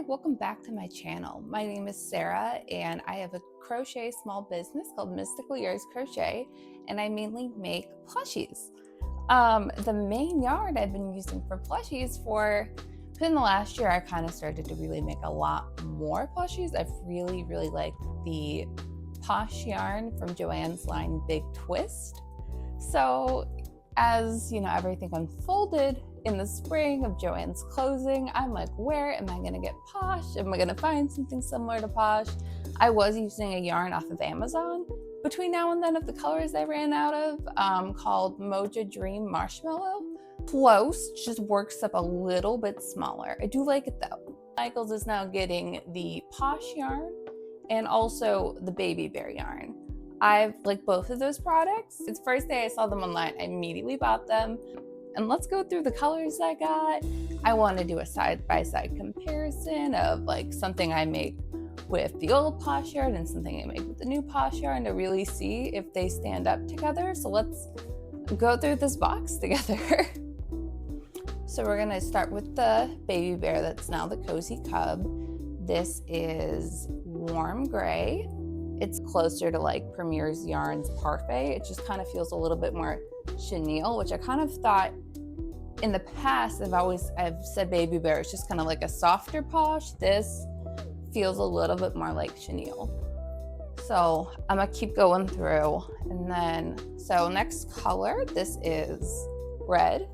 welcome back to my channel. My name is Sarah and I have a crochet small business called Mystical Yours Crochet, and I mainly make plushies. The main yarn I've been using for plushies for in the last year, I kind of started to really make a lot more plushies. I've really liked the Posh yarn from Joann's line Big Twist. So as you know, everything unfolded in the spring of Joann's closing, I'm like, where am I gonna get Posh? Am I gonna find something similar to Posh? I was using a yarn off of Amazon between now and then of the colors I ran out of, called Moja Dream Marshmallow. Close, just works up a little bit smaller. I do like it though. Michaels is now getting the Posh yarn and also the Baby Bear yarn. I've liked both of those products. It's the first day I saw them online, I immediately bought them. And let's go through the colors I got. I want to do a side-by-side comparison of like something I make with the old Posh yarn and something I make with the new Posh yarn to really see if they stand up together. So let's go through this box together. So we're gonna start with the Baby Bear that's now the Cozy Cub. This is warm gray. It's closer to like Premier's Yarn's Parfait. It just kind of feels a little bit more chenille, which I kind of thought in the past, I've said Baby Bear is just kind of like a softer Posh. This feels a little bit more like chenille. So I'm gonna keep going through. And then, so next color, this is red.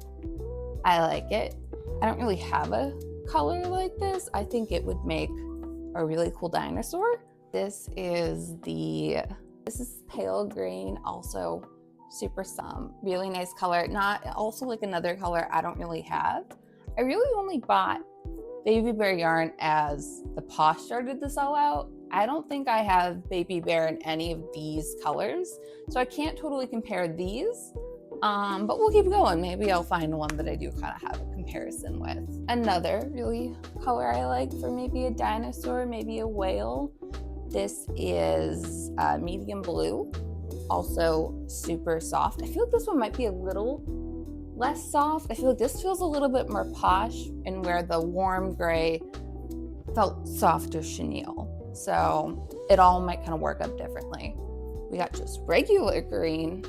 I like it. I don't really have a color like this. I think it would make a really cool dinosaur. This is pale green, also super really nice color. Not also like another color I don't really have. I really only bought Baby Bear yarn as the Posh started to sell out. I don't think I have Baby Bear in any of these colors, so I can't totally compare these. But we'll keep going. Maybe I'll find one that I do kind of have a comparison with. Another really color I like for maybe a dinosaur, maybe a whale. This is medium blue, also super soft. I feel like this one might be a little less soft. I feel like this feels a little bit more Posh, and where the warm gray felt softer chenille. So it all might kind of work up differently. We got just regular green.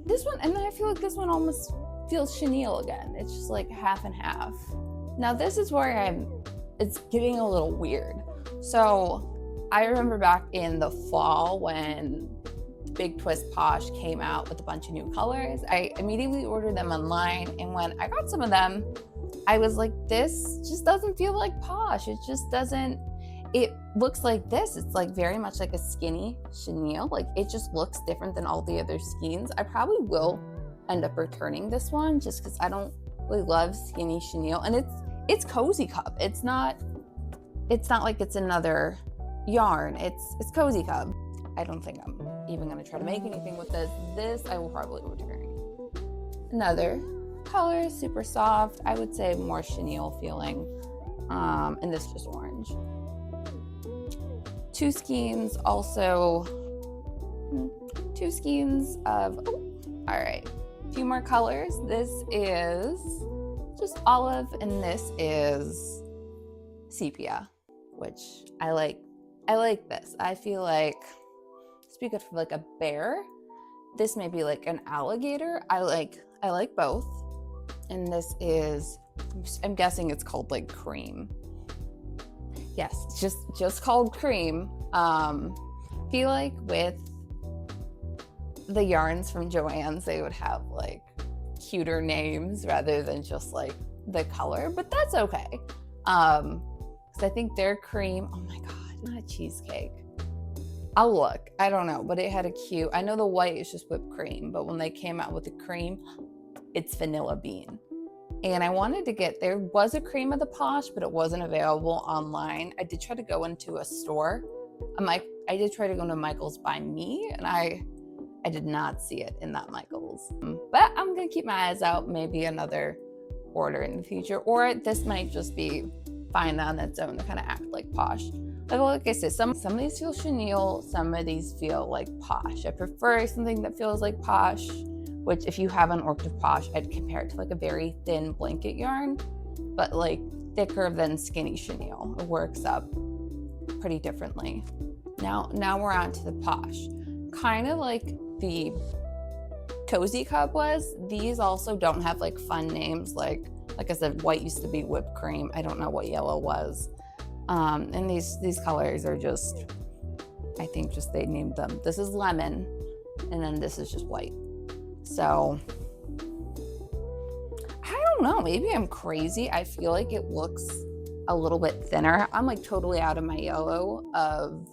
This one, and then I feel like this one almost feels chenille again. It's just like half and half. Now this is where it's getting a little weird. So I remember back in the fall when Big Twist Posh came out with a bunch of new colors, I immediately ordered them online, and when I got some of them, I was like, this just doesn't feel like Posh. It just doesn't. It looks like this. It's like very much like a skinny chenille. Like it just looks different than all the other skeins. I probably will end up returning this one just because I don't really love skinny chenille. And it's Cozy Cub. It's not like it's another yarn. It's Cozy Cub. I don't think I'm even gonna try to make anything with this. This I will probably return. Another color, super soft. I would say more chenille feeling. And this just orange. Two skeins of, all right, a few more colors. This is just olive, and this is sepia, which I like this. I feel like, speak of like a bear, this may be like an alligator. I like both. And this is, I'm guessing it's called like cream. Yes, just called cream. Feel like with the yarns from Joann's, they would have like cuter names rather than just like the color, but that's okay. Because I think their cream, oh my God, not a cheesecake. I'll look, I don't know, but it had a cute, I know the white is just whipped cream, but when they came out with the cream, it's vanilla bean. And I wanted to there was a cream of the Posh, but it wasn't available online. I did try to go into a store. I did try to go to Michael's by me, and I did not see it in that Michael's. But I'm gonna keep my eyes out, maybe another order in the future, or this might just be fine on its own to kind of act like Posh. Like I said, some of these feel chenille, some of these feel like Posh. I prefer something that feels like Posh, which if you haven't worked with Posh, I'd compare it to like a very thin blanket yarn. But like thicker than skinny chenille. It works up pretty differently. Now we're on to the Posh. Kind of like the Cozy Cub was, these also don't have like fun names. Like I said, white used to be whipped cream. I don't know what yellow was. And these colors are just, I think just they named them. This is lemon, and then this is just white. So I don't know, maybe I'm crazy. I feel like it looks a little bit thinner. I'm like totally out of my yellow of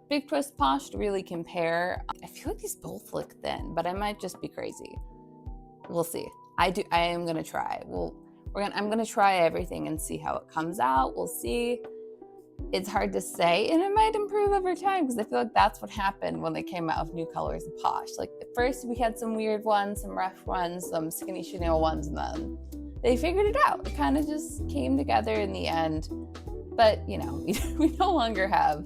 Big Twist Posh to really compare. I feel like these both look thin, but I might just be crazy. We'll see. I am gonna try. I'm gonna try everything and see how it comes out. We'll see. It's hard to say, and it might improve over time because I feel like that's what happened when they came out with new colors of Posh. Like at first we had some weird ones, some rough ones, some skinny chenille ones, and then they figured it out. It kind of just came together in the end. But you know, we no longer have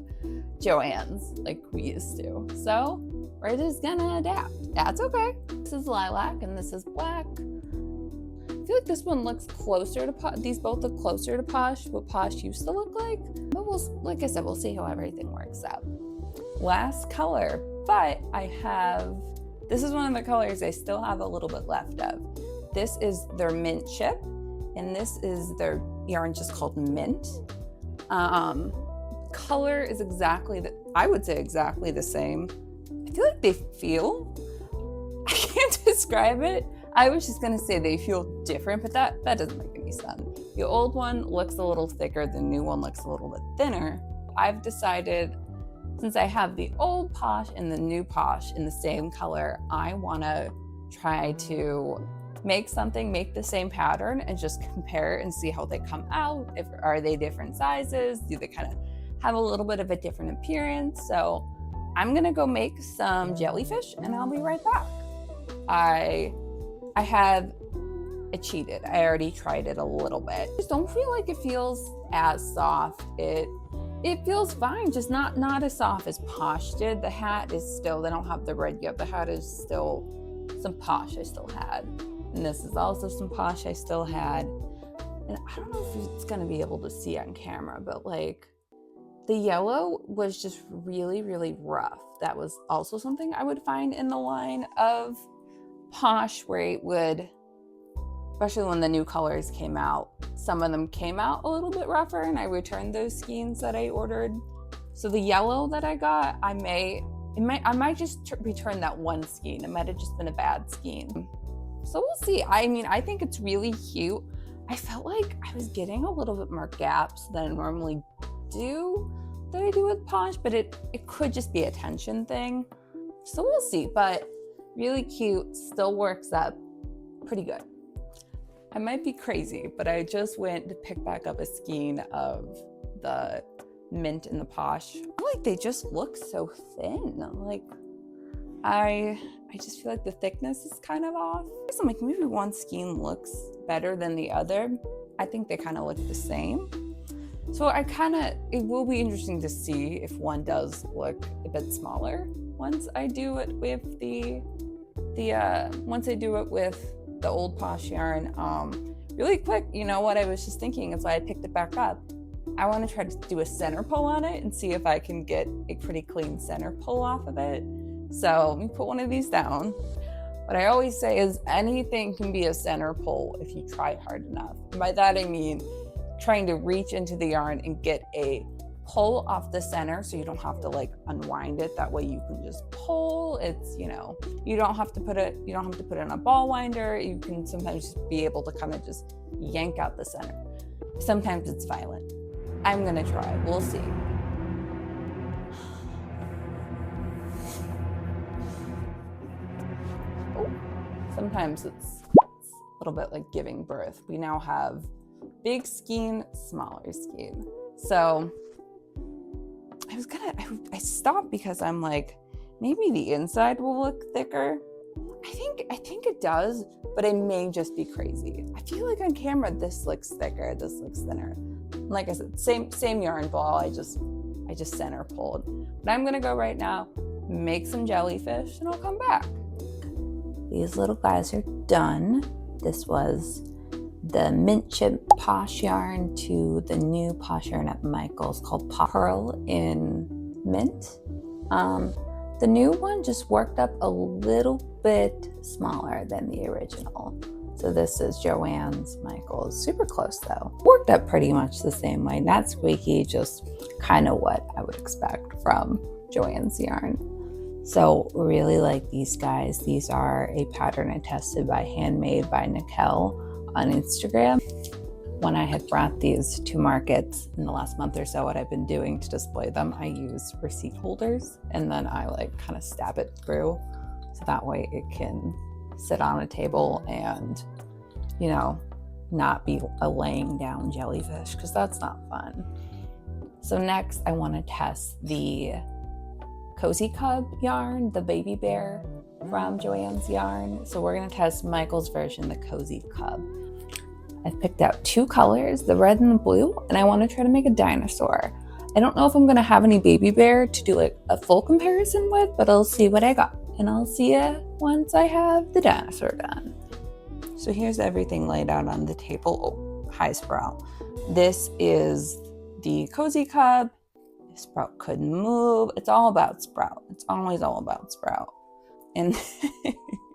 Joann's like we used to. So we're just gonna adapt. That's okay. This is lilac and this is black. I feel like this one looks closer to Posh. These both look closer to Posh, what Posh used to look like. But like I said, we'll see how everything works out. Last color, but this is one of the colors I still have a little bit left of. This is their mint chip, and this is their yarn just called mint. Color is I would say exactly the same. I feel like I can't describe it. I was just gonna say they feel different, but that doesn't make any sense. The old one looks a little thicker, the new one looks a little bit thinner. I've decided, since I have the old Posh and the new Posh in the same color, I wanna try to make the same pattern and just compare and see how they come out. Are they different sizes? Do they kind of have a little bit of a different appearance? So I'm gonna go make some jellyfish and I'll be right back. I cheated. I already tried it a little bit. I just don't feel like it feels as soft. It feels fine, just not as soft as Posh did. The hat is still, they don't have the red yet. The hat is still some Posh I still had. And this is also some Posh I still had. And I don't know if it's gonna be able to see on camera, but like the yellow was just really, really rough. That was also something I would find in the line of Posh where it would, especially when the new colors came out, some of them came out a little bit rougher and I returned those skeins that I ordered. So the yellow that I got, I might just return that one skein. It might have just been a bad skein. So we'll see. I mean, I think it's really cute. I felt like I was getting a little bit more gaps than I normally do that I do with Posh, but it could just be a tension thing. So we'll see, but really cute, still works up pretty good. I might be crazy, but I just went to pick back up a skein of the mint and the Posh. I feel like they just look so thin. Like I just feel like the thickness is kind of off. I'm like, maybe one skein looks better than the other. I think they kind of look the same. So it will be interesting to see if one does look a bit smaller once I do it with once I do it with the old Posh yarn. Really quick, you know what I was just thinking is why I picked it back up. I want to try to do a center pull on it and see if I can get a pretty clean center pull off of it. So let me put one of these down. What I always say is anything can be a center pull if you try hard enough. And by that I mean trying to reach into the yarn and get a pull off the center so you don't have to like unwind it. That way you can just pull. It's, you know, you don't have to put it in a ball winder. You can sometimes just be able to kind of just yank out the center. Sometimes it's violent. I'm gonna try, we'll see. Oh, sometimes it's a little bit like giving birth. We now have big skein, smaller skein. So I stopped because I'm like, maybe the inside will look thicker. I think it does, but it may just be crazy. I feel like on camera, this looks thicker, this looks thinner. Like I said, same yarn ball, I just center pulled. But I'm gonna go right now, make some jellyfish, and I'll come back. These little guys are done. This was the mint chip Posh yarn to the new Posh yarn at Michael's called Posh Purl in mint. The new one just worked up a little bit smaller than the original. So this is Joann's, Michael's. Super close though. Worked up pretty much the same way. Not squeaky, just kind of what I would expect from Joann's yarn. So really like these guys. These are a pattern I tested by Handmade by Nicole on Instagram. When I had brought these to markets in the last month or so, what I've been doing to display them, I use receipt holders and then I like kind of stab it through so that way it can sit on a table and, you know, not be a laying down jellyfish, because that's not fun. So next I want to test the Cozy Cub yarn, the baby bear from Joann's yarn. So we're going to test Michael's version, the Cozy Cub. I've picked out two colors, the red and the blue, and I want to try to make a dinosaur. I don't know if I'm going to have any baby bear to do like a full comparison with, but I'll see what I got. And I'll see you once I have the dinosaur done. So here's everything laid out on the table. Oh, hi Sprout. This is the Cozy Cub. Sprout couldn't move. It's all about Sprout. It's always all about Sprout. And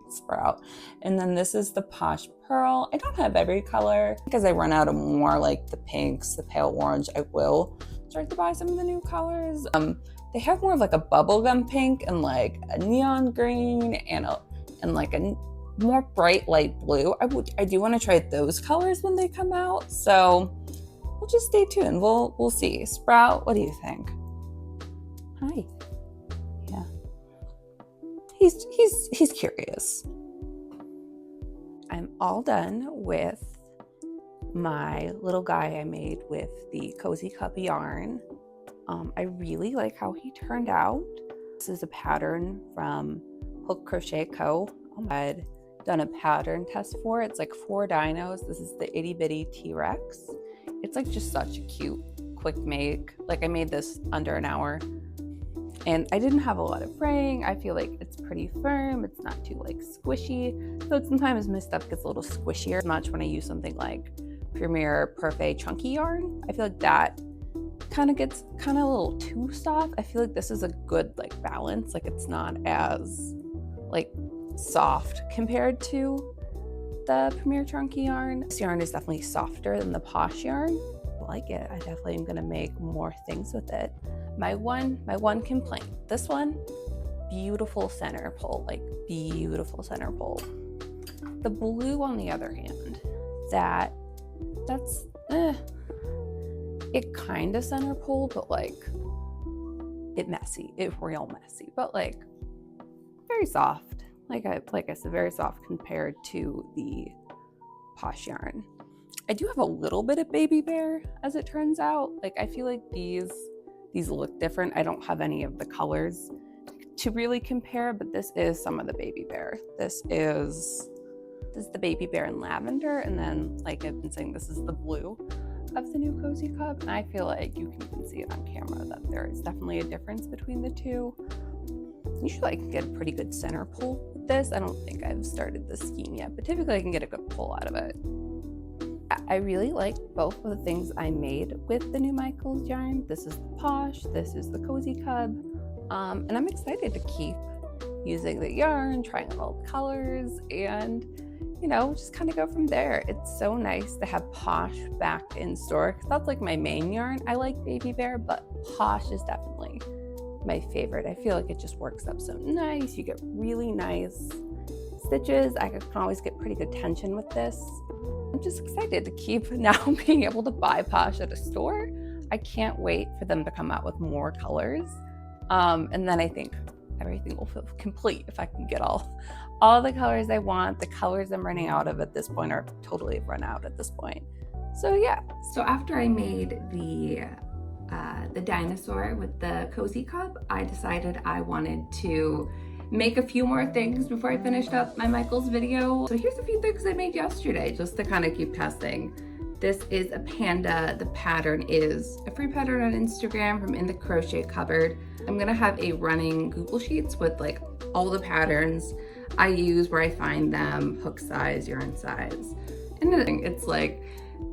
Sprout. And then this is the Posh Purl. I don't have every color because I run out of more like the pinks, the pale orange. I will start to buy some of the new colors. They have more of like a bubblegum pink and like a neon green and like a more bright light blue. I do want to try those colors when they come out. So we'll just stay tuned. We'll see. Sprout, what do you think? Hi. Yeah. He's curious. I'm all done with my little guy I made with the Cozy Cub yarn. I really like how he turned out. This is a pattern from Hook Crochet Co. I'd done a pattern test for it. It's like 4 dinos. This is the itty bitty T-Rex. It's like just such a cute, quick make. Like I made this under an hour and I didn't have a lot of fraying. I feel like it's pretty firm. It's not too like squishy. So it sometimes my stuff gets a little squishier. Much when I use something like Premier Perfect chunky yarn. I feel like that kind of gets a little too soft. I feel like this is a good like balance. Like it's not as like soft compared to the Premier chunky yarn. This yarn is definitely softer than the Posh yarn. I like it. I definitely am gonna make more things with it. My one complaint, this one, beautiful center pull, like beautiful center pull. The blue on the other hand, that's it kind of center pull, but like it real messy, but like very soft. Like I said, very soft compared to the Posh yarn. I do have a little bit of baby bear, as it turns out. Like I feel like these look different. I don't have any of the colors to really compare, but this is some of the baby bear. This is the baby bear in lavender, and then like I've been saying, this is the blue of the new Cozy Cub. And I feel like you can even see it on camera that there is definitely a difference between the two. Usually I can get a pretty good center pull with this. I don't think I've started the scheme yet, but typically I can get a good pull out of it. I really like both of the things I made with the new Michael's yarn. This is the Posh, this is the Cozy Cub. And I'm excited to keep using the yarn, trying out all the colors, and you know, just kind of go from there. It's so nice to have Posh back in store, because that's like my main yarn. I like baby bear, but Posh is definitely my favorite. I feel like it just works up so nice. You get really nice stitches. I can always get pretty good tension with this. I'm just excited to keep now being able to buy Posh at a store. I can't wait for them to come out with more colors. And then I think everything will feel complete if I can get all the colors I want. The colors I'm running out of at this point are totally run out at this point. So yeah. So after I made the dinosaur with the Cozy Cub, I decided I wanted to make a few more things before I finished up my Michael's video. So here's a few things I made yesterday just to kind of keep testing. This is a panda. The pattern is a free pattern on Instagram from In the Crochet Cupboard. I'm gonna have a running Google Sheets with like all the patterns I use, where I find them, hook size, yarn size. And it's like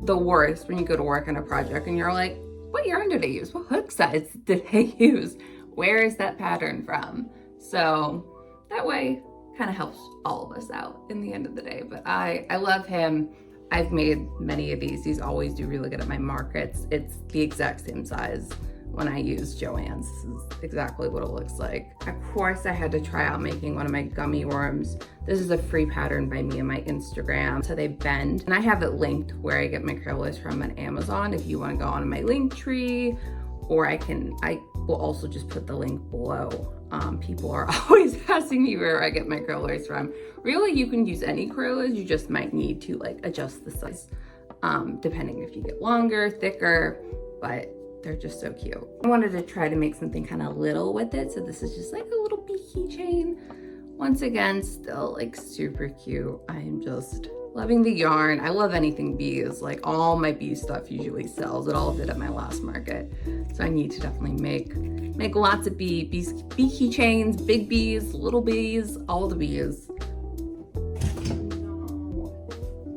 the worst when you go to work on a project and you're like, what yarn did I use? What hook size did I use? Where is that pattern from? So that way kind of helps all of us out in the end of the day. But I love him. I've made many of these. These always do really good at my markets. It's the exact same size when I use Joann's. This is exactly what it looks like. Of course, I had to try out making one of my gummy worms. This is a free pattern by me on my Instagram. So they bend, and I have it linked where I get my curlers from on Amazon if you want to go on my link tree, or I will also just put the link below. People are always asking me where I get my curlers from. Really, you can use any curlers, you just might need to like adjust the size, depending if you get longer, thicker, but they're just so cute. I wanted to try to make something kind of little with it, so this is just like a little bee keychain. Once again, still like super cute. I am just loving the yarn. I love anything bees. Like all my bee stuff usually sells. It all did at my last market. So I need to definitely make lots of bee keychains, big bees, little bees, all the bees.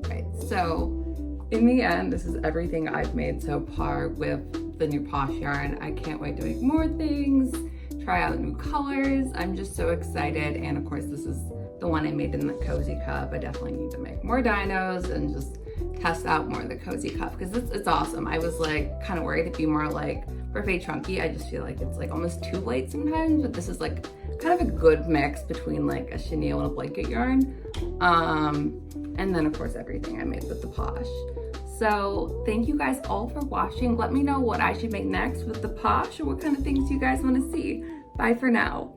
Right, so in the end, this is everything I've made so far with the new Posh yarn. I can't wait to make more things, try out new colors. I'm just so excited. And of course, this is the one I made in the Cozy Cub. I definitely need to make more dinos and just test out more of the Cozy Cub because it's awesome. I was like kind of worried it'd be more like Perfect Chunky. I just feel like it's like almost too light sometimes, but this is like kind of a good mix between like a chenille and a blanket yarn. And then of course everything I made with the Posh. So thank you guys all for watching. Let me know what I should make next with the Posh or what kind of things you guys want to see. Bye for now.